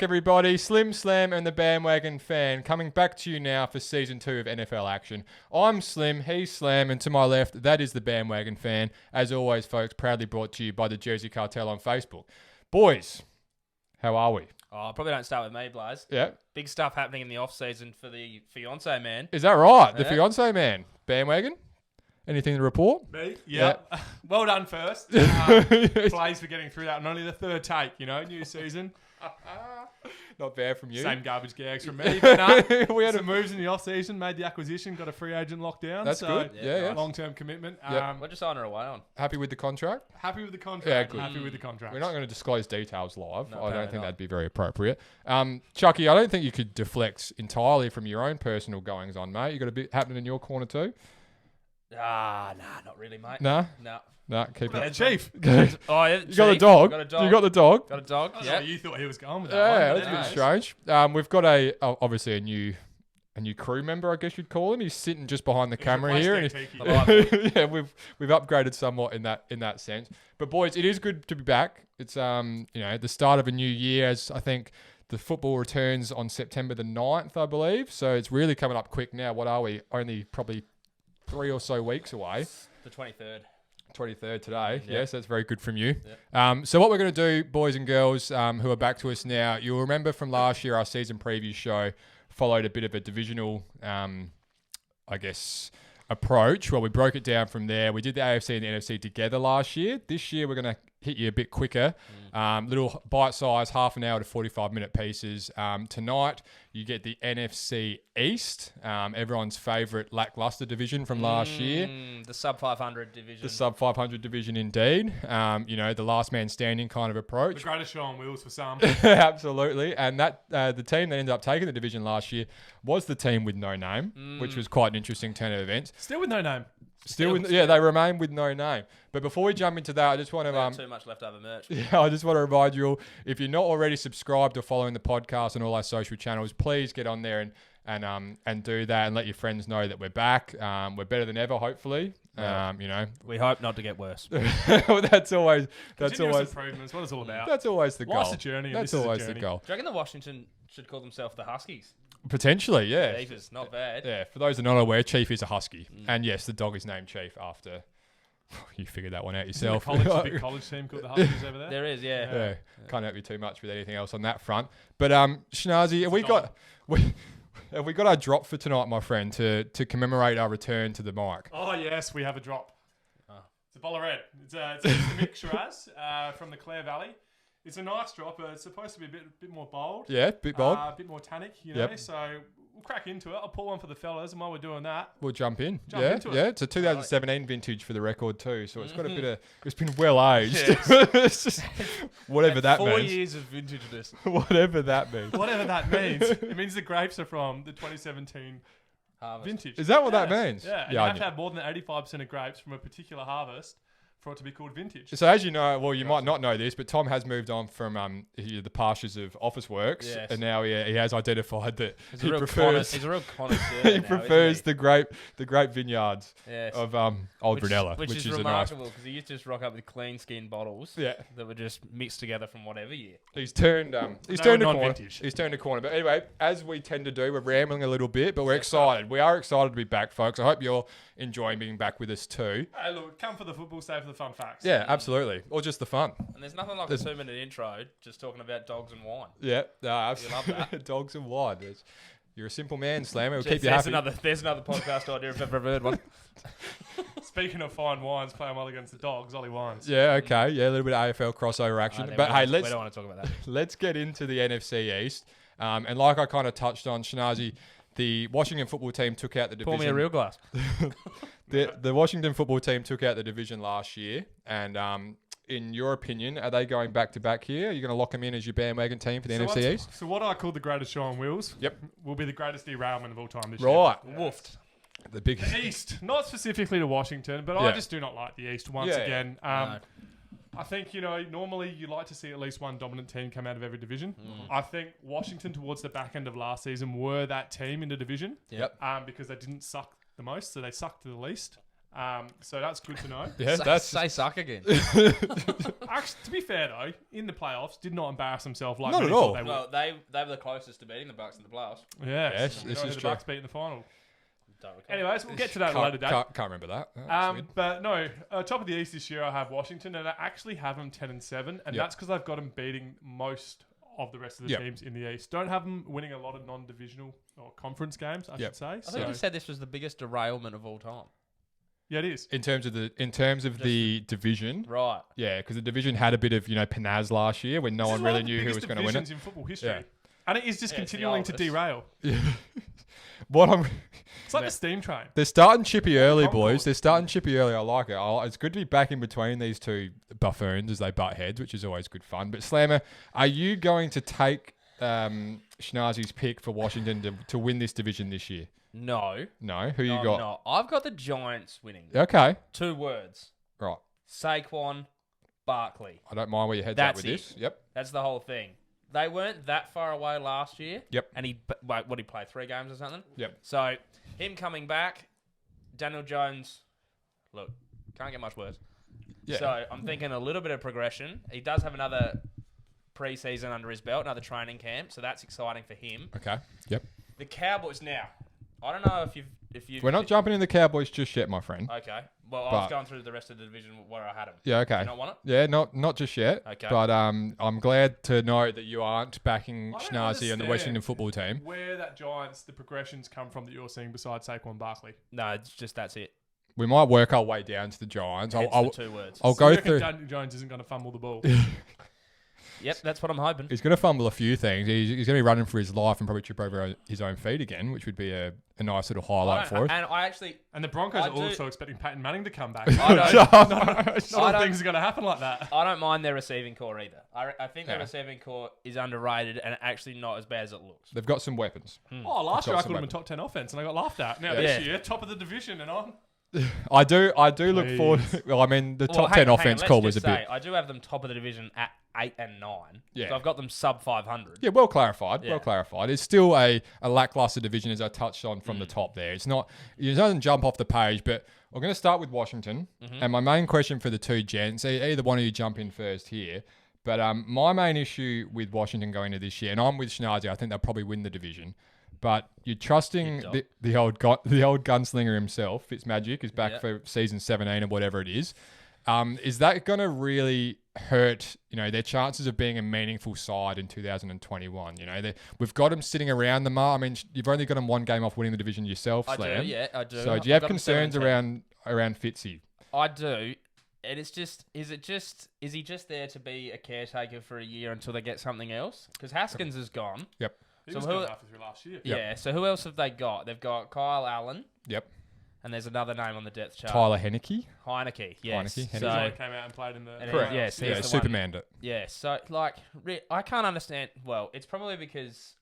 everybody. Slim, Slam and the Bandwagon fan coming back to you now for Season 2 of NFL Action. I'm Slim, he's Slam, and to my left, that is the Bandwagon fan. As always, folks, proudly brought to you by the Jersey Cartel on Facebook. Boys, how are we? Oh, probably don't start with me, Blaze. Yeah. Big stuff happening in the off-season for the fiance man. Is that right? The Yeah. fiance man. Bandwagon? Anything to report? Me? Yeah. Well done first. Yes. Blaze for getting through that. And only the third take, new season. Not bad from you. Same garbage gags from me. But no, We had some moves in the off-season, made the acquisition, got a free agent locked down. That's so good. Yeah. long-term commitment. Yep. We'll just sign her away on. Happy with the contract? Happy with the contract. Yeah, good. Happy with the contract. We're not going to disclose details live. No, I don't apparently think not. that'd be very appropriate. Chucky, I don't think you could deflect entirely from your own personal goings on, mate. You got a bit happening in your corner too? Nah, not really, mate. Nah? No. Nah, keep Yeah, it. Chief. Oh, yeah, You got a Chief. dog? Got a dog. You got the dog? Got a dog. I don't know Yeah. where you thought he was going with that Yeah, one. that's a bit Anyways. strange. We've got obviously a new crew member, I guess you'd call him. He's sitting just behind the camera here, and Plastic Tiki. yeah, we've upgraded somewhat in that sense. But boys, it is good to be back. It's the start of a new year, as I think the football returns on September the 9th, I believe. So it's really coming up quick now. What are we? Only probably 3 or so weeks away. The 23rd. 23rd today. Yep. Yes, that's very good from you. Yep. So what we're going to do, boys and girls who are back to us now, you'll remember from last year our season preview show followed a bit of a divisional, approach. Well, we broke it down from there. We did the AFC and the NFC together last year. This year we're going to hit you a bit quicker. Little bite-size, half an hour to 45-minute pieces. Tonight, you get the NFC East, everyone's favourite lackluster division from last year. The sub-500 division. The sub-500 division indeed. The last man standing kind of The approach. greatest show on wheels for some. Absolutely. And that the team that ended up taking the division last year was the team with no name, which was quite an interesting turn of events. Still with no name. They remain with no name. But before we jump into that, I just want to too much leftover merch. I just want to remind you all, if you're not already subscribed or following the podcast on all our social channels, please get on there and do that and let your friends know that we're back. We're better than ever, hopefully. We hope not to get worse. that's always Continuous improvements. What it's all about. that's always the goal. Life's a journey. and That's this is a always the journey. goal. Do you reckon the Washington should call themselves the Huskies? Potentially, yeah. Jeepers, not bad. Yeah, for those that are not aware, Chief is a husky. And yes, the dog is named Chief after... You figured that one out Isn't there yourself. a big college team called the Huskies over there? There is, yeah. Yeah, can't help you too much with anything else on that front. But Shnazi, have we got our drop for tonight, my friend, to commemorate our return to the mic? Oh, yes, we have a drop. Oh. It's a bottle of red. It's Mick Shiraz from the Clare Valley. It's a nice drop. It's supposed to be a bit more bold. Yeah, bit bold. A bit more tannic, Yep. So we'll crack into it. I'll pull one for the fellas, and while we're doing that, We'll jump in. Jump yeah, into it. yeah. It's a 2017 vintage for the record too, so it's got a bit of. It's been well aged. Yes. It's just whatever that 4 means. years of vintageness. Whatever that means. whatever that means, it means the grapes are from the 2017 Harvest. vintage. Is that what that Yes. means? Yeah, and Yeah, you I have knew. to have more than 85% of grapes from a particular harvest for it to be called vintage. So as you know, well, you might not know this, but Tom has moved on from the pastures of Office Works, Yes. and now he has identified that He's he a real prefers He's a real connoisseur. he now, prefers isn't the grape vineyards he? Yes. of Old Brunella, which is is a nice. remarkable because he used to just rock up with clean skin bottles Yeah, that were just mixed together from whatever year. he's turned No, a corner. non-vintage. He's turned a corner. But anyway, as we tend to do, we're rambling a little bit, but we're excited. We are excited to be back, folks. I hope you're enjoying being back with us too. Hey, look, come for the football, stay for the fun facts. Yeah, absolutely, or just the fun. And there's nothing like a 2-minute intro just talking about dogs and wine. Yeah, no, love absolutely. that. Dogs and wine. You're a simple man, Slammer. We'll Jeez, keep you there's happy. there's another podcast idea if I've ever heard one. Speaking of fine wines, playing well against the dogs, Ollie Wines. Yeah, okay. Yeah, a little bit of AFL crossover action. But hey, we don't want to talk about that. let's get into the NFC East. And like I kind of touched on, Shinazi, the Washington football team took out the division. Pour me a real glass. The Washington football team took out the division last year. And in your opinion, are they going back to back here? Are you going to lock them in as your bandwagon team for the NFC East? So what I call the greatest show on wheels Yep. will be the greatest derailment of all time this Right. year. Woofed. The biggest. The East, not specifically to Washington, but Yeah. I just do not like the East once Yeah, again. No. I think, normally you like to see at least one dominant team come out of every division. I think Washington towards the back end of last season were that team in the division Yep. because they didn't suck the most, so they sucked the least. So that's good to know. Yeah, Say suck again. Actually, to be fair though, in the playoffs, did not embarrass themselves like Not many at all. thought they would. Well, they were the closest to beating the Bucks in the playoffs. Yes, this who is the true. Bucks beat in the final. Don't recall. Anyways, we'll get to that at a later date. Can't remember that. That's weird. But no, top of the East this year, I have Washington, and I actually have them 10-7, and Yep. that's because I've got them beating most of the rest of the Yep. teams in the East. Don't have them winning a lot of non-divisional or conference games, I Yep. should say. I So, think you said this was the biggest derailment of all time. yeah, it is. In terms of the division, Right. yeah, because the division had a bit of panaz last year when no This one is really of the knew who biggest was going to win it. divisions in football history. Yeah. And it is just Yeah, it's the continuing to oldest. derail. What I'm It's like the steam train. They're starting chippy early, Concord. boys. They're starting chippy early. I like it. It's good to be back in between these two buffoons as they butt heads, which is always good fun. But Slammer, are you going to take Schnazzy's pick for Washington to win this division this year? No. No. Who No, you I'm got? not. I've got the Giants winning. Okay. 2 words. Right. Saquon Barkley. I don't mind where your head's That's at with it. this. Yep. That's the whole thing. They weren't that far away last year. Yep. And what did he play? 3 games or something? Yep. So, him coming back, Daniel Jones, look, can't get much worse. Yeah. So, I'm thinking a little bit of progression. He does have another preseason under his belt, another training camp, so that's exciting for him. Okay. Yep. The Cowboys now. I don't know if you've We're not jumping in the Cowboys just yet, my friend. Okay. Well, I But- was going through the rest of the division where I had him. Yeah. Okay. Do you not want it? Yeah, not just yet. Okay. But I'm glad to know that you aren't backing I don't Schnazzy and the understand Washington football team. Where that Giants, the progressions come from that you're seeing besides Saquon Barkley. No, it's just that's it. We might work our way down to the Giants. Hence I'll the 2 words. I'll So go you reckon through. Daniel Jones isn't going to fumble the ball. Yep, that's what I'm hoping. He's going to fumble a few things. He's going to be running for his life and probably trip over his own feet again, which would be a nice little highlight for us. And I actually, And the Broncos I are do- also expecting Peyton Manning to come back. I don't, Not all I don't- things are going to happen like that. I don't mind their receiving core either. I think their Yeah. receiving core is underrated and actually not as bad as it looks. They've got some weapons. Oh, last year I got could have some been top 10 offense and I got laughed at. Now Yeah. this Yeah. year, top of the division and on. I do look forward. Well, I mean, the top 10 offense call was a bit. I do have them top of the division at 8 and 9. Yeah. So I've got them sub 500. Yeah, well clarified. Yeah. Well clarified. It's still a lackluster division, as I touched on from the top there. It's not. It doesn't jump off the page, but we're going to start with Washington. And my main question for the two gents, either one of you jump in first here. But my main issue with Washington going into this year, and I'm with Schnazzy, I think they'll probably win the division. But you're trusting the old gunslinger himself, Fitzmagic, is back Yeah. for season 17 or whatever it is. Is that going to really hurt, their chances of being a meaningful side in 2021? We've got them sitting around the mark. I mean, you've only got them 1 game off winning the division yourself, I Slam. do, yeah, I do. So do you I've have got them concerns 17. around Fitzy? I do. And it's just, is he just there to be a caretaker for a year until they get something else? Because Haskins is gone. Yep. He So was who- good halfway through last year. Yeah, so who else have they got? They've got Kyle Allen, Yep. and there's another name on the depth chart. Tyler Heineke. Heineke, yes. Heineke, He's the So, one who came out and played in the And Correct. yes, playoffs. he's Yeah, the Superman it. yeah, so, I can't understand. Well, it's probably because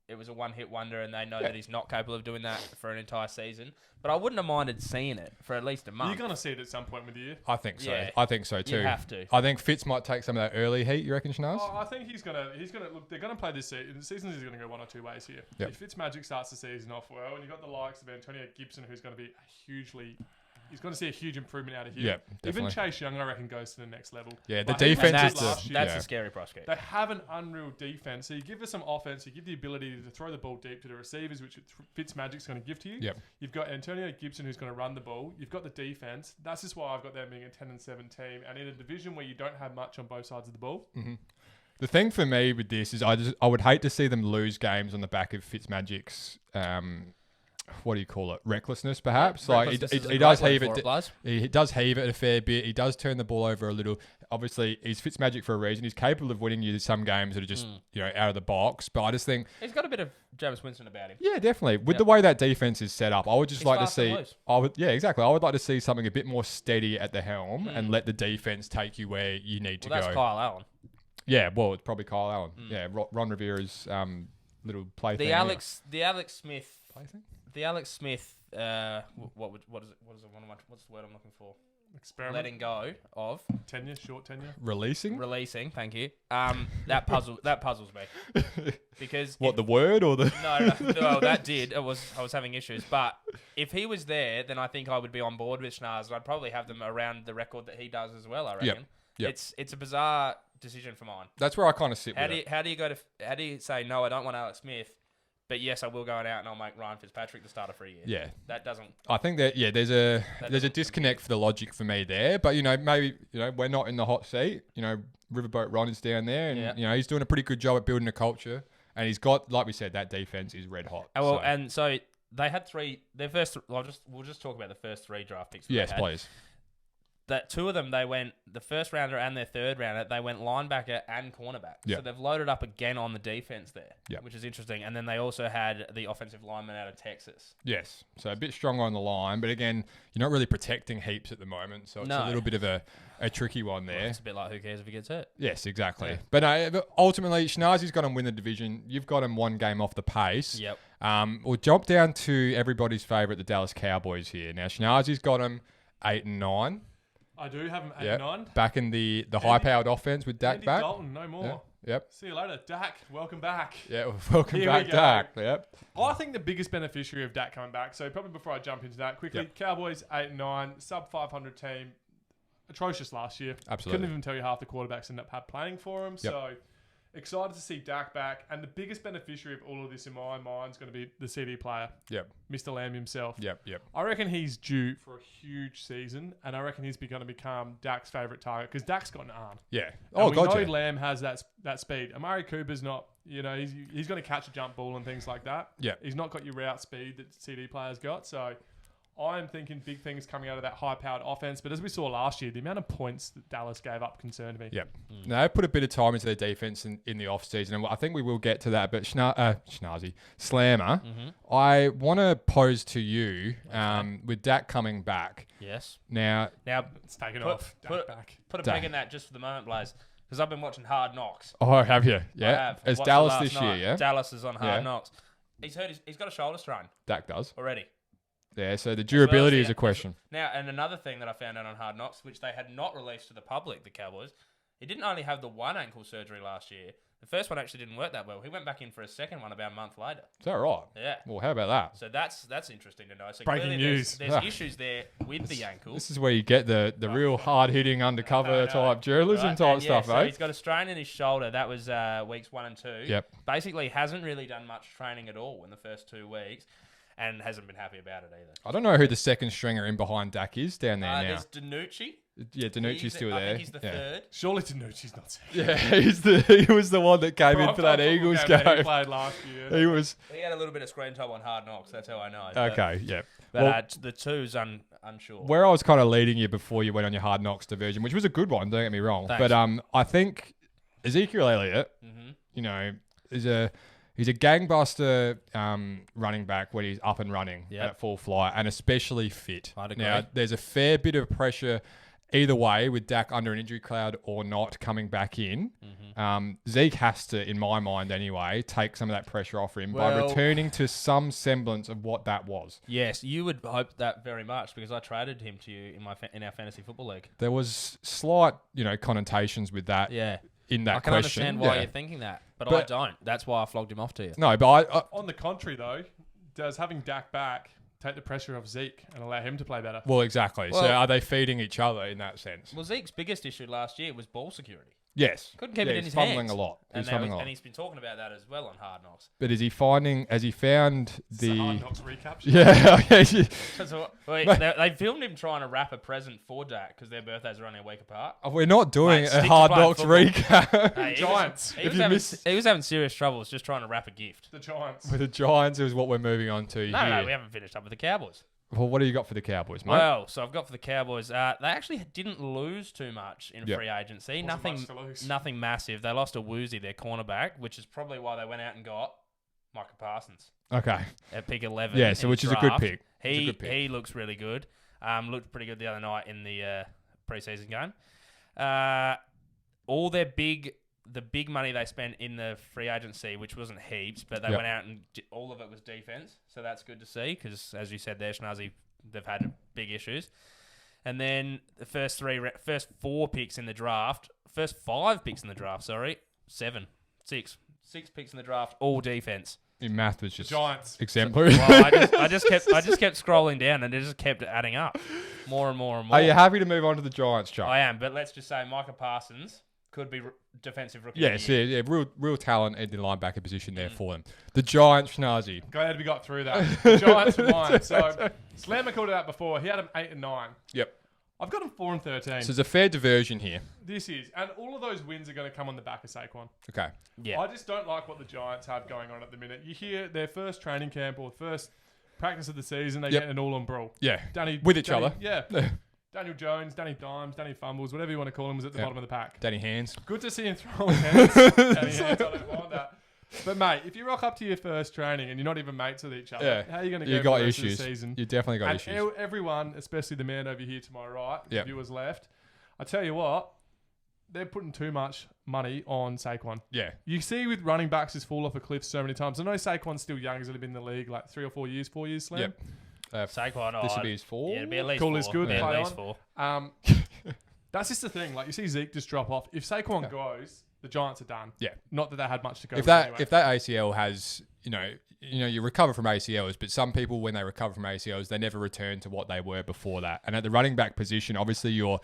it was a one-hit wonder and they know that he's not capable of doing that for an entire season. But I wouldn't have minded seeing it for at least a month. You're going to see it at some point with the year. I think so. Yeah. I think so too. You have to. I think Fitz might take some of that early heat. You reckon, Schnaz? Oh, I think he's gonna look. They're gonna play this season. The season is gonna go one or two ways here. Yep. If Fitzmagic starts the season off well, and you've got the likes of Antonio Gibson, who's going to be he's going to see a huge improvement out of here. Yep, Even definitely. Chase Young, I reckon, goes to the next level. Yeah, the Like, he defense had is that last year. That's yeah. a scary prospect. They have an unreal defense. So you give us some offense, you give the ability to throw the ball deep to the receivers, which Fitzmagic's going to give to you. Yep. You've got Antonio Gibson who's going to run the ball. You've got the defense. That's just why I've got them being a 10-7 team. And in a division where you don't have much on both sides of the ball, The thing for me with this is I would hate to see them lose games on the back of Fitzmagic's what do you call it? Recklessness, perhaps. Recklessness is a He does great heave word it. for it, Blas. He does heave it a fair bit. He does turn the ball over a little. Obviously, he's Fitzmagic for a reason. He's capable of winning you some games that are just out of the box. But I just think, He's got a bit of Jameis Winston about him. yeah, definitely with the way that defense is set up, I would just He's like to fast and see. loose. Exactly. I would like to see something a bit more steady at the helm and let the defense take you where you need to Well, go. that's Kyle Allen. Yeah, well, it's probably Kyle Allen. Yeah, Ron Rivera's little play thing. The Alex Smith. Play thing? The Alex Smith. What is it? What's the word I'm looking for? Experiment. letting go of, Short tenure. Releasing? releasing. Thank you. That puzzles me because What, the word or the... no, well, that did. I was having issues, but if he was there, then I think I would be on board with Schnars, and I'd probably have them around the record that he does as well. I reckon. Yep. It's a bizarre decision for mine. That's where I kind of sit How with do you, it. how do you say no? I don't want Alex Smith, but yes, I will go out and I'll make Ryan Fitzpatrick the starter for a year. Yeah. That doesn't. I think that, there's a doesn't- disconnect for the logic for me there. But, maybe, we're not in the hot seat. Riverboat Ron is down there and, he's doing a pretty good job at building a culture. And he's got, like we said, that defense is red hot. Oh, well, So- and so they had their first. We'll just talk about the first 3 draft picks. That yes, they had. please. That 2 of them, they went the first rounder and their third rounder. They went linebacker and cornerback. Yeah. So they've loaded up again on the defense there, Yeah. which is interesting. And then they also had the offensive lineman out of Texas. Yes. So a bit stronger on the line. But again, you're not really protecting heaps at the moment. So it's a No. little bit of a tricky one there. It's a bit like who cares if he gets hurt. Yes, exactly. Yeah. But ultimately, Schnazi's got him win the division. You've got him 1 game off the pace. Yep. We'll jump down to everybody's favourite, the Dallas Cowboys here. Now, Schnazi's got him 8-9. I do have him 8 Yep. 9. Back in the high-powered offense with Dak Andy back. Dalton, no more. Yeah. Yep. See you later, Dak. Welcome back. Yeah. Welcome Here back, we go. Dak. Yep. I think the biggest beneficiary of Dak coming back. So probably before I jump into that quickly, Yep. Cowboys 8-9, sub 500 team, atrocious last year. Absolutely. Couldn't even tell you half the quarterbacks ended up playing for him. Yep. So excited to see Dak back, and the biggest beneficiary of all of this in my mind is going to be the CD player, Yep. Mr. Lamb himself. Yep. Yep. I reckon he's due for a huge season, and I reckon he's going to become Dak's favourite target because Dak's got an arm. Yeah. And we know gotcha. Lamb has that speed. Amari Cooper's not, he's going to catch a jump ball and things like that. Yeah. He's not got your route speed that CD players got. So I'm thinking big things coming out of that high-powered offense. But as we saw last year, the amount of points that Dallas gave up concerned me. Yep. Now, they put a bit of time into their defense in the offseason, and I think we will get to that. But Schnazi, Slammer, I want to pose to you with Dak coming back. Yes. Now, It's taken Put- off. Dak put- back. Put a Dak. peg in that just for the moment, Blaze, because I've been watching Hard Knocks. oh, have you? I Yeah. have. It's Watched it Dallas last this year, night. yeah? Dallas is on Hard Yeah. Knocks. He's got a shoulder strain Dak does. already. Yeah, so the durability is the- a question. Now, and another thing that I found out on Hard Knocks, which they had not released to the public, the Cowboys, he didn't only have the 1 ankle surgery last year. The first one actually didn't work that well. He went back in for a second one about a month later. Is that right? Yeah. Well, how about that? So that's interesting to know. So Breaking clearly news. There's Ah. issues there with the ankle. This is where you get the real hard-hitting undercover type journalism Right, type and stuff, so eh? he's got a strain in his shoulder. That was weeks 1 and 2. Yep. Basically, hasn't really done much training at all in the first 2 weeks, and hasn't been happy about it either. I don't know who the second stringer in behind Dak is down there now. There's Danucci. Yeah, Danucci's still I there. think he's the yeah. third. Surely Danucci's not second. Yeah, he was the one that came in for that Eagles That he game. played last year. He was He had a little bit of screen time on Hard Knocks. That's how I know. But- okay. Yeah. But Well, the two's unsure. where I was kind of leading you before you went on your Hard Knocks diversion, which was a good one. Don't get me wrong. Thanks. But I think Ezekiel Elliott, Mm-hmm. is a gangbuster running back when he's up and running Yep. at full flight, and especially fit. I'd agree. Now, there's a fair bit of pressure either way with Dak under an injury cloud or not coming back in. Zeke has to, in my mind anyway, take some of that pressure off him by Well- returning to some semblance of what that was. Yes, you would hope that very much because I traded him to you in our fantasy football league. There was slight, connotations with that Yeah. in that I can question. understand why Yeah. you're thinking that, but I But- don't. That's why I flogged him off to you. No, but On the contrary, though, does having Dak back take the pressure off Zeke and allow him to play better? well, exactly. So Well- are they feeding each other in that sense? Well, Zeke's biggest issue last year was ball security. Yes. Couldn't keep it in he's his fumbling hands. a lot. And, He's fumbling a lot. and he's been talking about that as well on Hard Knocks. But has he found It's a Hard the... Knocks recap. Yeah. So, wait, they filmed him trying to wrap a present for Dak because their birthdays are only a week apart. We're not doing Mate, a stick to Hard playing Knocks football. recap. Hey, Giants. He If was, you having, miss- he was having serious troubles just trying to wrap a gift. The Giants. With the Giants is what we're moving on to No, here. no, we haven't finished up with the Cowboys. Well, what do you got for the Cowboys, mate? Well, so I've got for the Cowboys. They actually didn't lose too much in Yep. free agency. Wasn't Nothing, much to lose. nothing massive. They lost a Woozy, their cornerback, which is probably why they went out and got Micah Parsons Okay. at pick 11. Yeah, so in which his is a good draft. pick. It's a He good pick. he looks really good. Looked pretty good the other night in the preseason game. All their the big money they spent in the free agency, which wasn't heaps, but they Yep. went out and all of it was defense. So that's good to see because, as you said there, Schnazi, they've had big issues. And then the first 4 picks in the draft, first 5 picks in the draft, 6 picks in the draft, all defense. Your math was just Giants. exemplary. Well, I just kept scrolling down and it just kept adding up more and more and more. Are you happy to move on to the Giants, Chuck? I am, but let's just say Micah Parsons could be defensive rookie. Yes, yeah, real talent in the linebacker position there for them. The Giants, Schnazzy. Glad we got through that. The Giants won. So Slammer called it out before. He had them 8 and 9. Yep. I've got them 4 and 13. So there's a fair diversion here. This is, and all of those wins are going to come on the back of Saquon. Okay. Yeah. I just don't like what the Giants have going on at the minute. You hear their first training camp or first practice of the season, they get an all-on brawl. Yeah. With each other. Yeah. Daniel Jones, Danny Dimes, Danny Fumbles, whatever you want to call him, was at the bottom of the pack. Danny Hands. Good to see him throwing hands. Danny Hands, I don't mind that. But, mate, if you rock up to your first training and you're not even mates with each other, how are you going to go for the rest of the season? You definitely got And issues. Everyone, especially the man over here to my right, the viewers left, I tell you what, they're putting too much money on Saquon. Yeah. You see with running backs just fall off a cliff so many times. I know Saquon's still young. He's only been in the league like 3 or 4 years, 4 years, Slam. Yep. Saquon, This will be his 4. Yeah, it'd be at least Cool 4. is good. Yeah, Play at least on. 4. That's just the thing. Like you see Zeke just drop off. If Saquon goes, the Giants are done. Yeah. Not that they had much to go If with that anyway. if that ACL has, you recover from ACLs, but some people when they recover from ACLs, they never return to what they were before that. And at the running back position, obviously your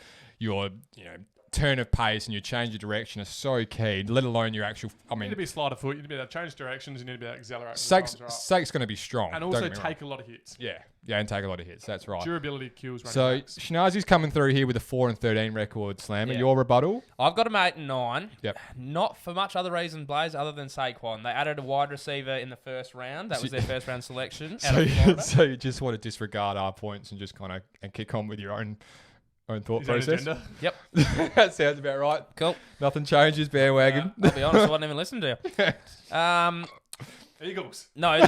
turn of pace and your change of direction are so key, let alone your actual, you need to be slight of foot. You need to be able to change directions. You need to be able to accelerate. Sake's going to be strong. And also take a lot of hits. Yeah, and take a lot of hits. That's right. Durability kills running So backs. Schnazzy's coming through here with a 4 and 13 record, Slammer. Yeah. Your rebuttal? I've got him 8 and 9. Yep. Not for much other reason, Blaze, other than Saquon. They added a wide receiver in the first round. That was their first round selection. out of Florida. So you just want to disregard our points and just kind of and kick on with your own thought His own process? agenda. Yep. That sounds about right. Cool. Nothing changes, bandwagon. I'll be honest, I wasn't even listening to you. Eagles. No,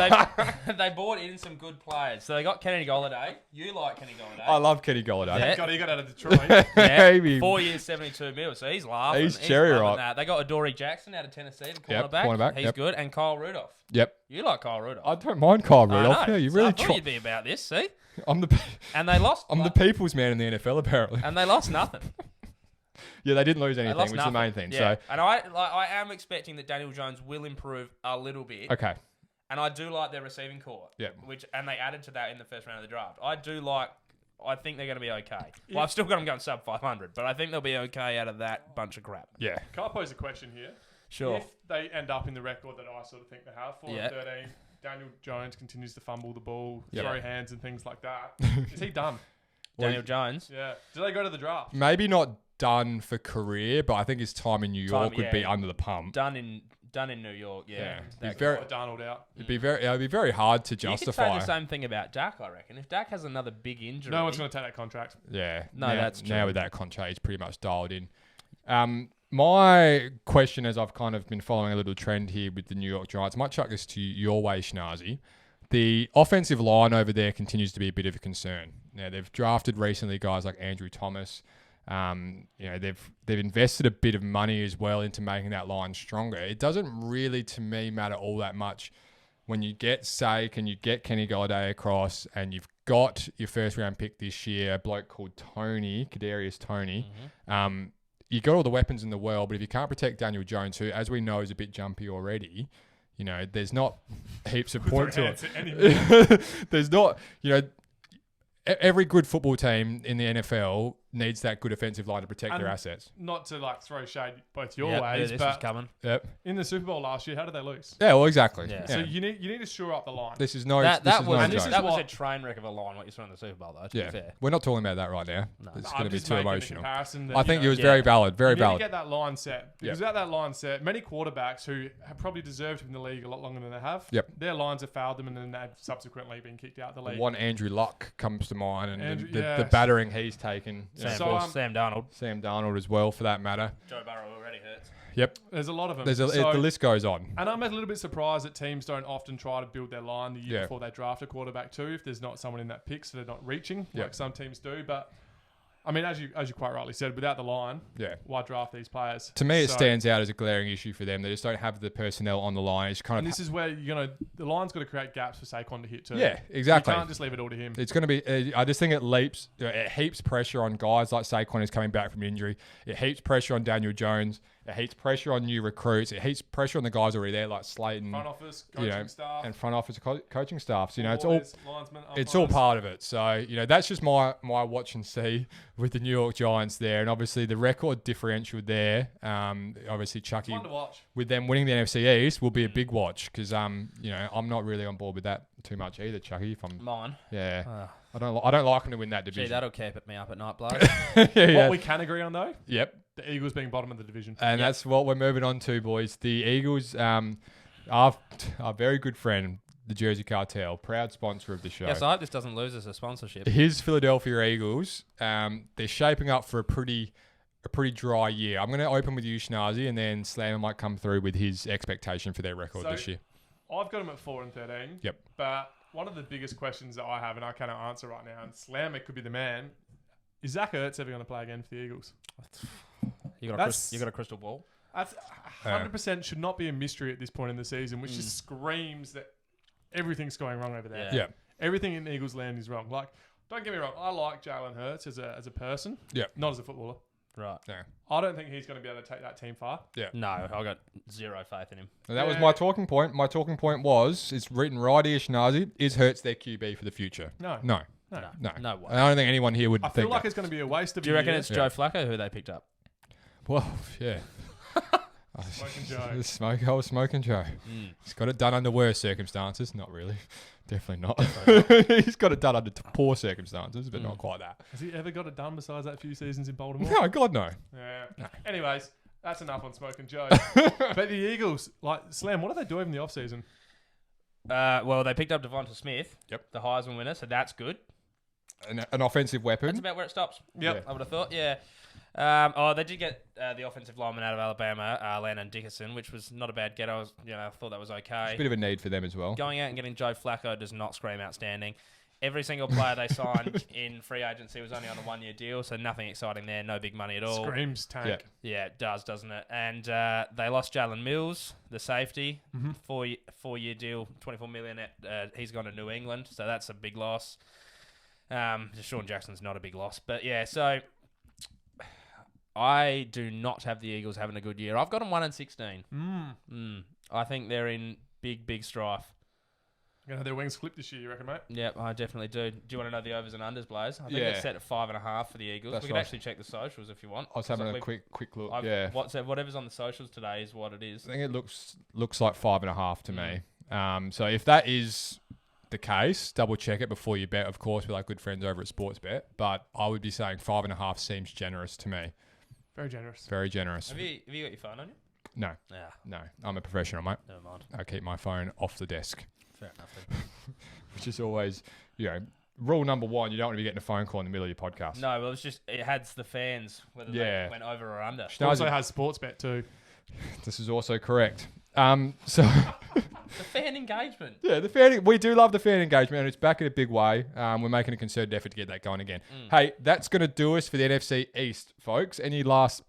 they bought in some good players. So they got Kenny Golladay. You like Kenny Golladay. I love Kenny Golladay. Yeah. God, he got out of Detroit. Yeah, Maybe. 4 years, 72 mil. So he's laughing. He's cherry loving ripe. that. They got Adoree Jackson out of Tennessee, the Yep, cornerback. cornerback, He's yep. good. And Kyle Rudolph. Yep. You like Kyle Rudolph. I don't mind Kyle I Rudolph. know. Yeah, you So really I thought try. you'd be about this, see? I'm the And they lost. I'm the people's man in the NFL apparently. And they lost nothing. Yeah, they didn't lose They anything, lost which is the nothing. main thing. Yeah. So And I am expecting that Daniel Jones will improve a little bit. okay. And I do like their receiving core. Yeah. And they added to that in the first round of the draft. I think they're going to be okay. Well, I've still got them going sub 500, but I think they'll be okay out of that bunch of crap. Yeah. Can I pose a question here? Sure. If they end up in the record that I sort of think they have, 4 and 13, Daniel Jones continues to fumble the ball, throw hands and things like that, is he done? Daniel Jones. Yeah. Do they go to the draft? Maybe not done for career, but I think his time in New York would be under the pump. Done in New York, yeah. It'd be very, Donald out. it'd be very hard to You could say justify. the same thing about Dak, I reckon. If Dak has another big injury... No one's going to take that contract. Yeah. No, now, that's true. Now with that contract, he's pretty much dialed in. My question, as I've kind of been following a little trend here with the New York Giants, might chuck this to your way, Schnazzy. The offensive line over there continues to be a bit of a concern. Now, they've drafted recently guys like Andrew Thomas. They've invested a bit of money as well into making that line stronger. It doesn't really, to me, matter all that much when you get Sake and you get Kenny Golladay across and you've got your first round pick this year, a bloke called Kadarius Toney. You got all the weapons in the world, but if you can't protect Daniel Jones, who, as we know, is a bit jumpy already, there's not heaps of point to it. There's not, every good football team in the NFL needs that good offensive line to protect their assets. Not to throw shade both your Yep, ways, this was but coming. Yep. in the Super Bowl last year, how did they lose? Yeah, well, exactly. Yeah. Yeah. So you need to shore up the line. This is no. That this is was no this joke. is that was what- a train wreck of a line, what you saw in the Super Bowl, though, to be Yeah, fair. we're not talking about that right now. No. It's I'm going to be just too making the emotional. comparison that, I think it was Yeah. very valid. Very you need to valid. get that line set. Because without that line set, many quarterbacks who have probably deserved to be in the league a lot longer than they have, Yep. their lines have failed them and then they've subsequently been kicked out of the league. One Andrew Luck comes to mind, and Andrew- the yes. battering he's taken. Sam, So, Sam Darnold. Sam Darnold as well, for that matter. Joe Burrow already hurts. Yep. There's a lot of them. The list goes on. And I'm a little bit surprised that teams don't often try to build their line the year Yeah. before they draft a quarterback too, if there's not someone in that pick, so they're not reaching Yeah. like some teams do. But I mean, as you quite rightly said, without the line, Yeah. why draft these players? To me, it So- stands out as a glaring issue for them. They just don't have the personnel on the line. It's kind And of this is where the line's got to create gaps for Saquon to hit too. yeah, exactly. You can't just leave it all to him. It's going to be. I just think it heaps pressure on guys like Saquon who's coming back from injury. It heaps pressure on Daniel Jones. It heaps pressure on new recruits. It heaps pressure on the guys already there like Slayton, Front office, coaching staff, and front office coaching staff. So, it's all borders, linesmen, it's all umpires. part of it. So, that's just my watch and see with the New York Giants there. And obviously the record differential there, obviously Chucky, Fun to watch. with them winning the NFC East will be a big watch because, I'm not really on board with that too much either, Chucky. If I'm, Mine. yeah, I don't like them to win that Gee, division. that'll keep me up at night, bloke. yeah. What we can agree on though, Yep. the Eagles being bottom of the division. And that's what we're moving on to, boys. The Eagles, our very good friend, the Jersey Cartel, proud sponsor of the show. Yes, I hope this doesn't lose us a sponsorship. His Philadelphia Eagles, they're shaping up for a pretty dry year. I'm going to open with you, Schnazi, and then Slammer might come through with his expectation for their record So- this year. I've got them at 4-13. Yep. But one of the biggest questions that I have, and I cannot answer right now, and Slammer could be the man, is Zach Ertz ever going to play again for the Eagles? You got That's- a crystal ball? That's 100% should not be a mystery at this point in the season, which just screams that everything's going wrong over there. Yeah. Everything in Eagles land is wrong. Like, don't get me wrong, I like Jalen Hurts as a person, Yeah. not as a footballer. Right. No. I don't think he's going to be able to take that team far. No, I got zero faith in him. And that was Yeah. my talking point. My talking point was, it's written right here, Schnazi, is Hurts their QB for the future? No. No. No. No. No way. I don't think anyone here would I think feel like that. it's going to be a waste of Do you reckon year. it's Joe Flacco who they picked up? Well, yeah. Smoking Joe? Smoking Joe. He's got it done under worse circumstances. Not really. Definitely not. He's got it done under poor circumstances, but not quite that. Has he ever got it done besides that few seasons in Baltimore? No, God, no. Yeah. Anyways, that's enough on Smoking Joe. But the Eagles, like, Slam, what are they doing in the offseason? Well, they picked up Devonta Smith, Yep. the Heisman winner, so that's good. An offensive weapon. That's about where it stops. Yep. I would have thought, yeah. They did get the offensive lineman out of Alabama, Landon Dickerson, which was not a bad get. I thought that was okay. A bit of a need for them as well. Going out and getting Joe Flacco does not scream outstanding. Every single player they signed in free agency was only on a 1-year deal, so nothing exciting there, no big money at all. Screams tank. Yeah. Yeah, it does, doesn't it? And they lost Jalen Mills, the safety, 4-year deal, $24 million. He's gone to New England, so that's a big loss. Sean Jackson's not a big loss, but yeah. So I do not have the Eagles having a good year. I've got them 1-16. I think they're in big strife. Going to have their wings clipped this year, you reckon, mate? Yep, I definitely do. Do you want to know the overs and unders, Blaze? I think Yeah. it's set at 5.5 for the Eagles. That's We can right. actually check the socials if you want. I was having a quick look. Yeah. Whatever's on the socials today is what it is. I think it looks like 5.5 to me. So if that is the case, double check it before you bet. Of course, with our good friends over at Sportsbet. But I would be saying 5.5 seems generous to me. Very generous. Very generous. Have you got your phone on you? No, Yeah, no. I'm a professional, mate. never mind. I keep my phone off the desk, Fair enough. Then. which is always, rule number one. You don't want to be getting a phone call in the middle of your podcast. No, well, it has the fans whether Yeah. they went over or under. Also has Sportsbet too. This is also correct. So The fan engagement. yeah, we do love the fan engagement, and it's back in a big way. We're making a concerted effort to get that going again. Hey, that's going to do us for the NFC East, folks. Any last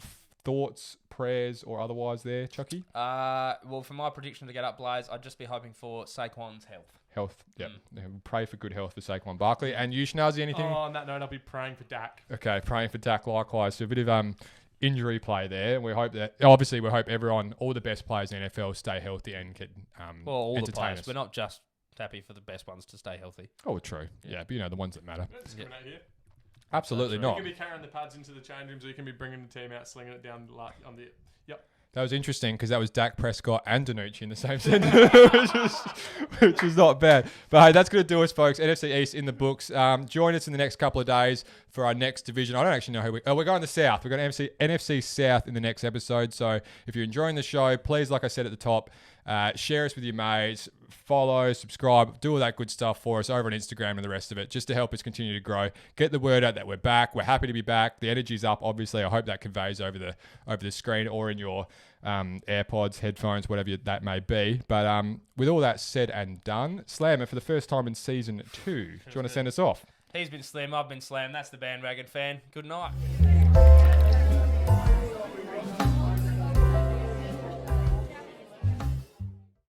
thoughts, prayers, or otherwise there, Chucky? Well, for my prediction to get up, Blaze, I'd just be hoping for Saquon's health. Health, yeah. Pray for good health for Saquon Barkley. And you, Schnazi, anything? Oh, on that note, I'll be praying for Dak. Okay, praying for Dak likewise. So a bit of injury play there. We hope we hope everyone, all the best players in the NFL, stay healthy and can Well, all the entertain players. us. We're not just happy for the best ones to stay healthy. Oh, true. Yeah, but the ones that matter. Don't discriminate here. Absolutely You not. can be carrying the pads into the change rooms, or you can be bringing the team out, slinging it down on the. Yep. That was interesting because that was Dak Prescott and Danucci in the same sentence, which was not bad. But hey, that's going to do us, folks. NFC East in the books. Join us in the next couple of days for our next division. I don't actually know who we're going to South. We're going to NFC South in the next episode. So if you're enjoying the show, please, like I said at the top, share us with your mates, follow, subscribe, do all that good stuff for us over on Instagram and the rest of it, just to help us continue to grow. Get the word out that we're back. We're happy to be back. The energy's up, obviously. I hope that conveys over the screen or in your AirPods, headphones, whatever that may be. But with all that said and done, Slammer, for the first time in season 2, do you want to send us off? He's been slim. I've been slammed. That's the Bandwagon fan. Good night.